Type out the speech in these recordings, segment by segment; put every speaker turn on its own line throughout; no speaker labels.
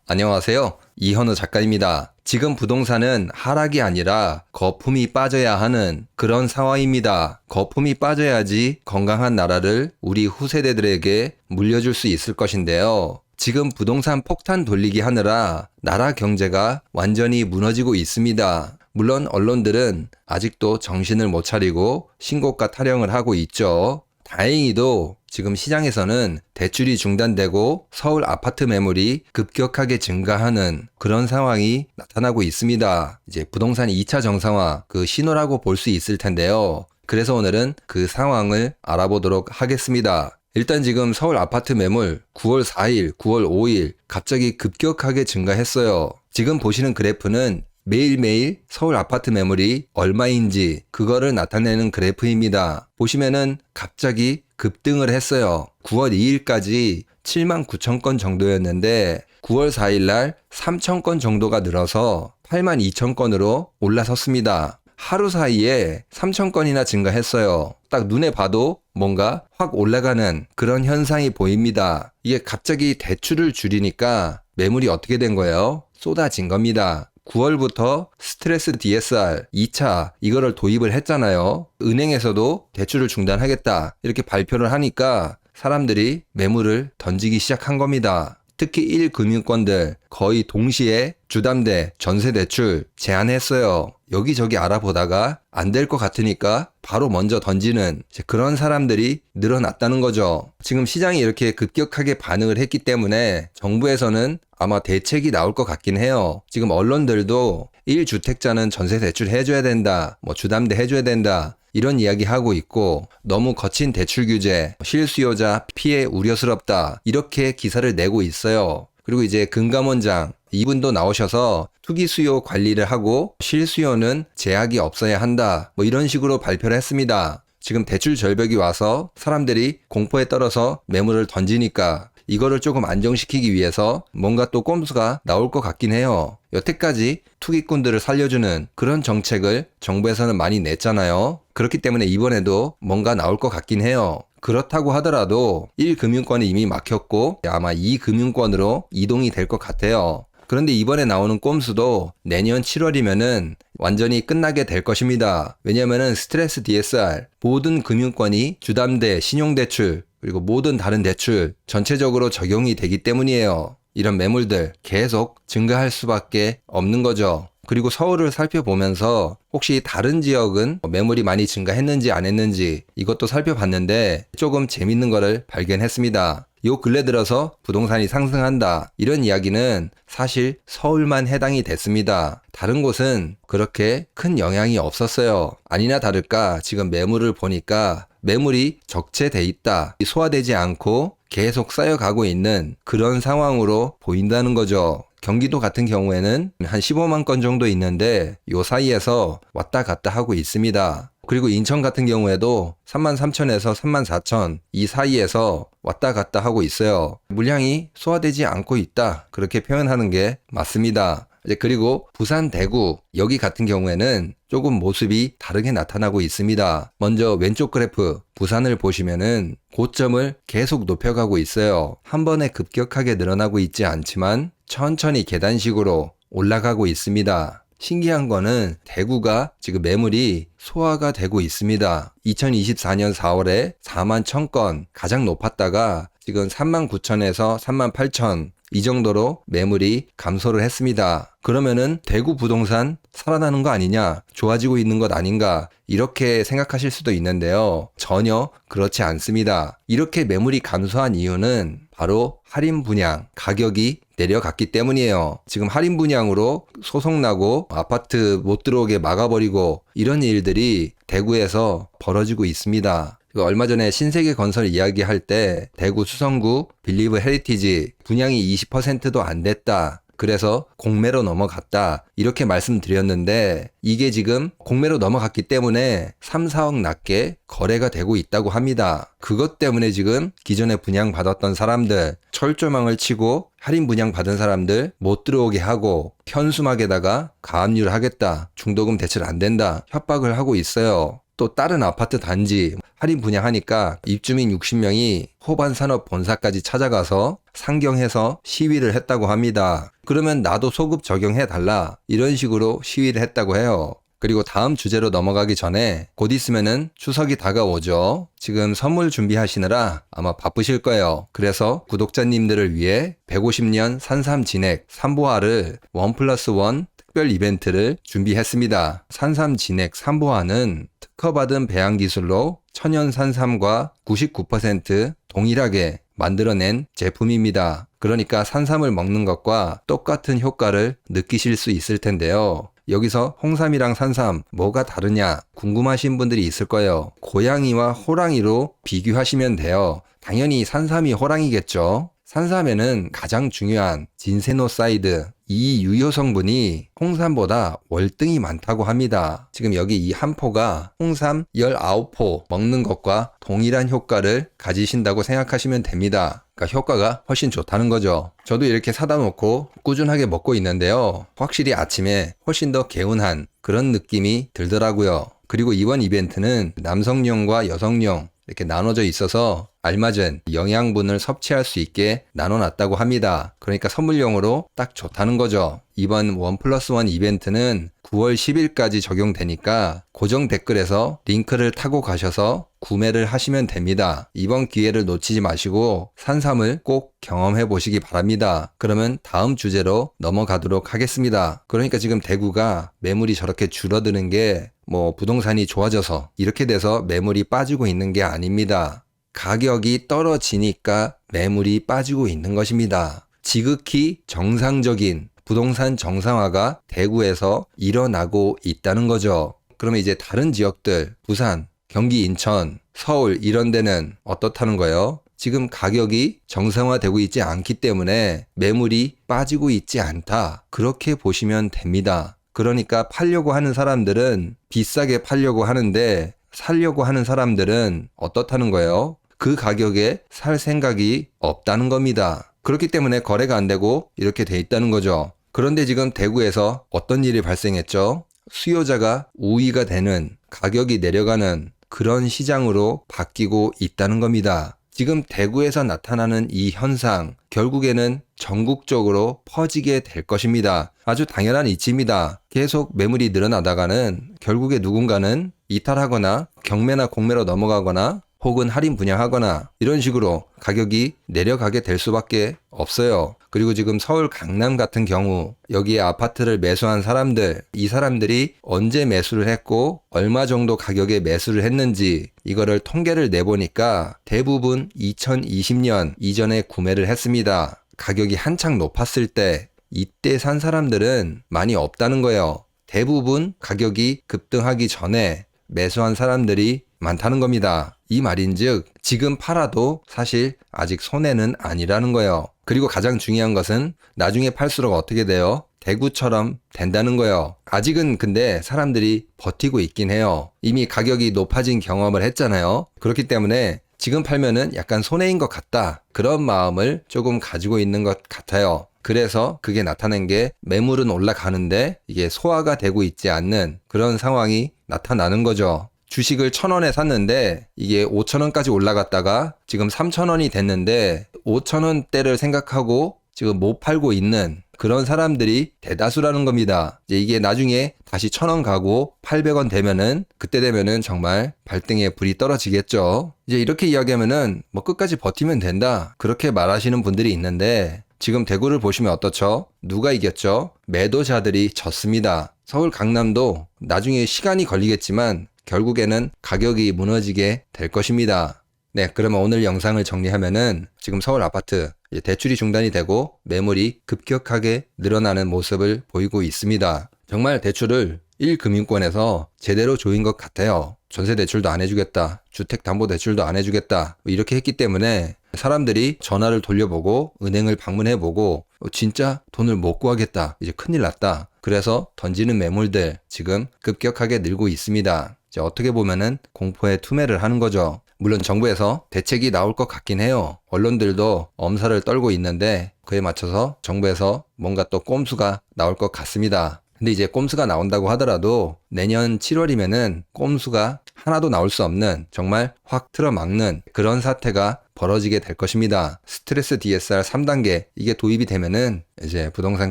안녕하세요. 이현우 작가입니다. 지금 부동산은 하락이 아니라 거품이 빠져야 하는 그런 상황입니다. 거품이 빠져야지 건강한 나라를 우리 후세대들에게 물려줄 수 있을 것인데요. 지금 부동산 폭탄 돌리기 하느라 나라 경제가 완전히 무너지고 있습니다. 물론 언론들은 아직도 정신을 못 차리고 신고가 타령을 하고 있죠. 다행히도 지금 시장에서는 대출이 중단되고 서울 아파트 매물이 급격하게 증가하는 그런 상황이 나타나고 있습니다. 이제 부동산 2차 정상화 그 신호라고 볼 수 있을 텐데요. 그래서 오늘은 그 상황을 알아보도록 하겠습니다. 일단 지금 서울 아파트 매물 9월 4일, 9월 5일 갑자기 급격하게 증가했어요. 지금 보시는 그래프는 매일매일 서울 아파트 매물이 얼마인지 그거를 나타내는 그래프입니다. 보시면은 갑자기 급등을 했어요. 9월 2일까지 7만 9천 건 정도였는데 9월 4일 날 3천 건 정도가 늘어서 8만 2천 건으로 올라섰습니다. 하루 사이에 3천 건이나 증가했어요. 딱 눈에 봐도 뭔가 확 올라가는 그런 현상이 보입니다. 이게 갑자기 대출을 줄이니까 매물이 어떻게 된 거예요? 쏟아진 겁니다. 9월부터 스트레스 DSR 2차 이거를 도입을 했잖아요. 은행에서도 대출을 중단하겠다 이렇게 발표를 하니까 사람들이 매물을 던지기 시작한 겁니다. 특히 1금융권들 거의 동시에 주담대 전세대출 제한했어요. 여기저기 알아보다가 안 될 것 같으니까 바로 먼저 던지는 그런 사람들이 늘어났다는 거죠. 지금 시장이 이렇게 급격하게 반응을 했기 때문에 정부에서는 아마 대책이 나올 것 같긴 해요. 지금 언론들도 1주택자는 전세 대출 해줘야 된다, 주담대 해줘야 된다 이런 이야기 하고 있고 너무 거친 대출 규제, 실수요자 피해 우려스럽다 이렇게 기사를 내고 있어요. 그리고 이제 금감원장 이분도 나오셔서 투기 수요 관리를 하고 실수요는 제약이 없어야 한다 이런 식으로 발표를 했습니다. 지금 대출 절벽이 와서 사람들이 공포에 떨어서 매물을 던지니까 이거를 조금 안정시키기 위해서 뭔가 또 꼼수가 나올 것 같긴 해요. 여태까지 투기꾼들을 살려주는 그런 정책을 정부에서는 많이 냈잖아요. 그렇기 때문에 이번에도 뭔가 나올 것 같긴 해요. 그렇다고 하더라도 1금융권이 이미 막혔고 아마 2금융권으로 이동이 될 것 같아요. 그런데 이번에 나오는 꼼수도 내년 7월이면은 완전히 끝나게 될 것입니다. 왜냐면은 스트레스 DSR 모든 금융권이 주담대, 신용대출 그리고 모든 다른 대출 전체적으로 적용이 되기 때문이에요. 이런 매물들 계속 증가할 수밖에 없는 거죠. 그리고 서울을 살펴보면서 혹시 다른 지역은 매물이 많이 증가했는지 안 했는지 이것도 살펴봤는데 조금 재밌는 거를 발견했습니다. 요 근래 들어서 부동산이 상승한다 이런 이야기는 사실 서울만 해당이 됐습니다. 다른 곳은 그렇게 큰 영향이 없었어요. 아니나 다를까 지금 매물을 보니까 매물이 적재돼 있다. 소화되지 않고 계속 쌓여가고 있는 그런 상황으로 보인다는 거죠. 경기도 같은 경우에는 한 15만 건 정도 있는데 요 사이에서 왔다 갔다 하고 있습니다. 그리고 인천 같은 경우에도 3만 3천에서 3만 4천 이 사이에서 왔다 갔다 하고 있어요. 물량이 소화되지 않고 있다. 그렇게 표현하는 게 맞습니다. 그리고 부산, 대구 여기 같은 경우에는 조금 모습이 다르게 나타나고 있습니다. 먼저 왼쪽 그래프 부산을 보시면은 고점을 계속 높여가고 있어요. 한 번에 급격하게 늘어나고 있지 않지만 천천히 계단식으로 올라가고 있습니다. 신기한 거는 대구가 지금 매물이 소화가 되고 있습니다. 2024년 4월에 4만 1000건 가장 높았다가 지금 3만 9천에서 3만 8천 이 정도로 매물이 감소를 했습니다. 그러면은 대구 부동산 살아나는 거 아니냐, 좋아지고 있는 것 아닌가 이렇게 생각하실 수도 있는데요. 전혀 그렇지 않습니다. 이렇게 매물이 감소한 이유는 바로 할인 분양 가격이 내려갔기 때문이에요. 지금 할인 분양으로 소송 나고 아파트 못 들어오게 막아버리고 이런 일들이 대구에서 벌어지고 있습니다. 얼마 전에 신세계건설 이야기할 때 대구 수성구 빌리브 헤리티지 분양이 20%도 안 됐다. 그래서 공매로 넘어갔다. 이렇게 말씀드렸는데 이게 지금 공매로 넘어갔기 때문에 3, 4억 낮게 거래가 되고 있다고 합니다. 그것 때문에 지금 기존에 분양받았던 사람들 철조망을 치고 할인 분양받은 사람들 못 들어오게 하고 현수막에다가 가압류를 하겠다. 중도금 대출 안 된다. 협박을 하고 있어요. 또 다른 아파트 단지 할인 분양하니까 입주민 60명이 호반산업본사까지 찾아가서 상경해서 시위를 했다고 합니다. 그러면 나도 소급 적용해달라 이런 식으로 시위를 했다고 해요. 그리고 다음 주제로 넘어가기 전에 곧 있으면은 추석이 다가오죠. 지금 선물 준비하시느라 아마 바쁘실 거예요. 그래서 구독자님들을 위해 150년 산삼 진액 3보화를 1+1 특별 이벤트를 준비했습니다. 산삼 진액 3보화는 특허받은 배양 기술로 천연 산삼과 99% 동일하게 만들어낸 제품입니다. 그러니까 산삼을 먹는 것과 똑같은 효과를 느끼실 수 있을 텐데요. 여기서 홍삼이랑 산삼 뭐가 다르냐 궁금하신 분들이 있을 거예요. 고양이와 호랑이로 비교하시면 돼요. 당연히 산삼이 호랑이겠죠. 산삼에는 가장 중요한 진세노사이드 이 유효 성분이 홍삼보다 월등히 많다고 합니다. 지금 여기 이 한 포가 홍삼 19포 먹는 것과 동일한 효과를 가지신다고 생각하시면 됩니다. 그러니까 효과가 훨씬 좋다는 거죠. 저도 이렇게 사다 놓고 꾸준하게 먹고 있는데요. 확실히 아침에 훨씬 더 개운한 그런 느낌이 들더라고요. 그리고 이번 이벤트는 남성용과 여성용 이렇게 나눠져 있어서 알맞은 영양분을 섭취할 수 있게 나눠놨다고 합니다. 그러니까 선물용으로 딱 좋다는 거죠. 이번 1+1 이벤트는 9월 10일까지 적용되니까 고정 댓글에서 링크를 타고 가셔서 구매를 하시면 됩니다. 이번 기회를 놓치지 마시고 산삼을 꼭 경험해 보시기 바랍니다. 그러면 다음 주제로 넘어가도록 하겠습니다. 그러니까 지금 대구가 매물이 저렇게 줄어드는 게 부동산이 좋아져서 이렇게 돼서 매물이 빠지고 있는 게 아닙니다. 가격이 떨어지니까 매물이 빠지고 있는 것입니다. 지극히 정상적인 부동산 정상화가 대구에서 일어나고 있다는 거죠. 그러면 이제 다른 지역들, 부산, 경기, 인천, 서울 이런 데는 어떻다는 거예요? 지금 가격이 정상화되고 있지 않기 때문에 매물이 빠지고 있지 않다. 그렇게 보시면 됩니다. 그러니까 팔려고 하는 사람들은 비싸게 팔려고 하는데 살려고 하는 사람들은 어떻다는 거예요? 그 가격에 살 생각이 없다는 겁니다. 그렇기 때문에 거래가 안 되고 이렇게 돼 있다는 거죠. 그런데 지금 대구에서 어떤 일이 발생했죠? 수요자가 우위가 되는 가격이 내려가는 그런 시장으로 바뀌고 있다는 겁니다. 지금 대구에서 나타나는 이 현상 결국에는 전국적으로 퍼지게 될 것입니다. 아주 당연한 이치입니다. 계속 매물이 늘어나다가는 결국에 누군가는 이탈하거나 경매나 공매로 넘어가거나 혹은 할인 분양하거나 이런 식으로 가격이 내려가게 될 수밖에 없어요. 그리고 지금 서울 강남 같은 경우 여기에 아파트를 매수한 사람들, 이 사람들이 언제 매수를 했고 얼마 정도 가격에 매수를 했는지 이거를 통계를 내보니까 대부분 2020년 이전에 구매를 했습니다. 가격이 한창 높았을 때 이때 산 사람들은 많이 없다는 거예요. 대부분 가격이 급등하기 전에 매수한 사람들이 많다는 겁니다. 이 말인즉 지금 팔아도 사실 아직 손해는 아니라는 거예요. 그리고 가장 중요한 것은 나중에 팔수록 어떻게 돼요? 대구처럼 된다는 거예요. 아직은 근데 사람들이 버티고 있긴 해요. 이미 가격이 높아진 경험을 했잖아요. 그렇기 때문에 지금 팔면은 약간 손해인 것 같다. 그런 마음을 조금 가지고 있는 것 같아요. 그래서 그게 나타낸 게 매물은 올라가는데 이게 소화가 되고 있지 않는 그런 상황이 나타나는 거죠. 주식을 1,000원에 샀는데 이게 5,000원까지 올라갔다가 지금 3,000원이 됐는데 5,000원대를 생각하고 지금 못 팔고 있는 그런 사람들이 대다수라는 겁니다. 이제 이게 나중에 다시 1,000원 가고 800원 되면은 그때 되면은 정말 발등에 불이 떨어지겠죠. 이제 이렇게 이야기하면은 끝까지 버티면 된다. 그렇게 말하시는 분들이 있는데 지금 대구를 보시면 어떻죠? 누가 이겼죠? 매도자들이 졌습니다. 서울 강남도 나중에 시간이 걸리겠지만 결국에는 가격이 무너지게 될 것입니다. 네, 그러면 오늘 영상을 정리하면은 지금 서울 아파트 대출이 중단이 되고 매물이 급격하게 늘어나는 모습을 보이고 있습니다. 정말 대출을 1금융권에서 제대로 조인 것 같아요. 전세대출도 안 해주겠다. 주택담보대출도 안 해주겠다. 이렇게 했기 때문에 사람들이 전화를 돌려보고 은행을 방문해보고 진짜 돈을 못 구하겠다. 이제 큰일 났다. 그래서 던지는 매물들 지금 급격하게 늘고 있습니다. 이제 어떻게 보면은 공포에 투매를 하는 거죠. 물론 정부에서 대책이 나올 것 같긴 해요. 언론들도 엄살을 떨고 있는데 그에 맞춰서 정부에서 뭔가 또 꼼수가 나올 것 같습니다. 근데 이제 꼼수가 나온다고 하더라도 내년 7월이면은 꼼수가 하나도 나올 수 없는 정말 확 틀어막는 그런 사태가 벌어지게 될 것입니다. 스트레스 DSR 3단계 이게 도입이 되면은 이제 부동산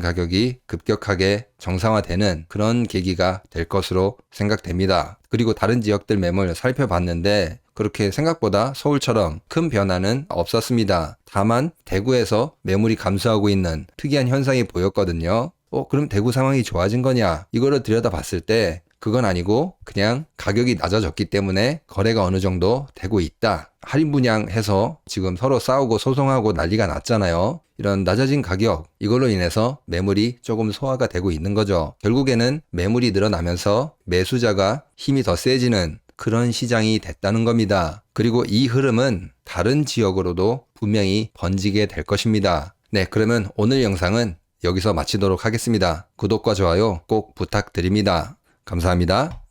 가격이 급격하게 정상화되는 그런 계기가 될 것으로 생각됩니다. 그리고 다른 지역들 매물 살펴봤는데 그렇게 생각보다 서울처럼 큰 변화는 없었습니다. 다만 대구에서 매물이 감소하고 있는 특이한 현상이 보였거든요. 그럼 대구 상황이 좋아진 거냐? 이거를 들여다봤을 때 그건 아니고 그냥 가격이 낮아졌기 때문에 거래가 어느 정도 되고 있다. 할인 분양해서 지금 서로 싸우고 소송하고 난리가 났잖아요. 이런 낮아진 가격 이걸로 인해서 매물이 조금 소화가 되고 있는 거죠. 결국에는 매물이 늘어나면서 매수자가 힘이 더 세지는 그런 시장이 됐다는 겁니다. 그리고 이 흐름은 다른 지역으로도 분명히 번지게 될 것입니다. 네, 그러면 오늘 영상은 여기서 마치도록 하겠습니다. 구독과 좋아요 꼭 부탁드립니다. 감사합니다.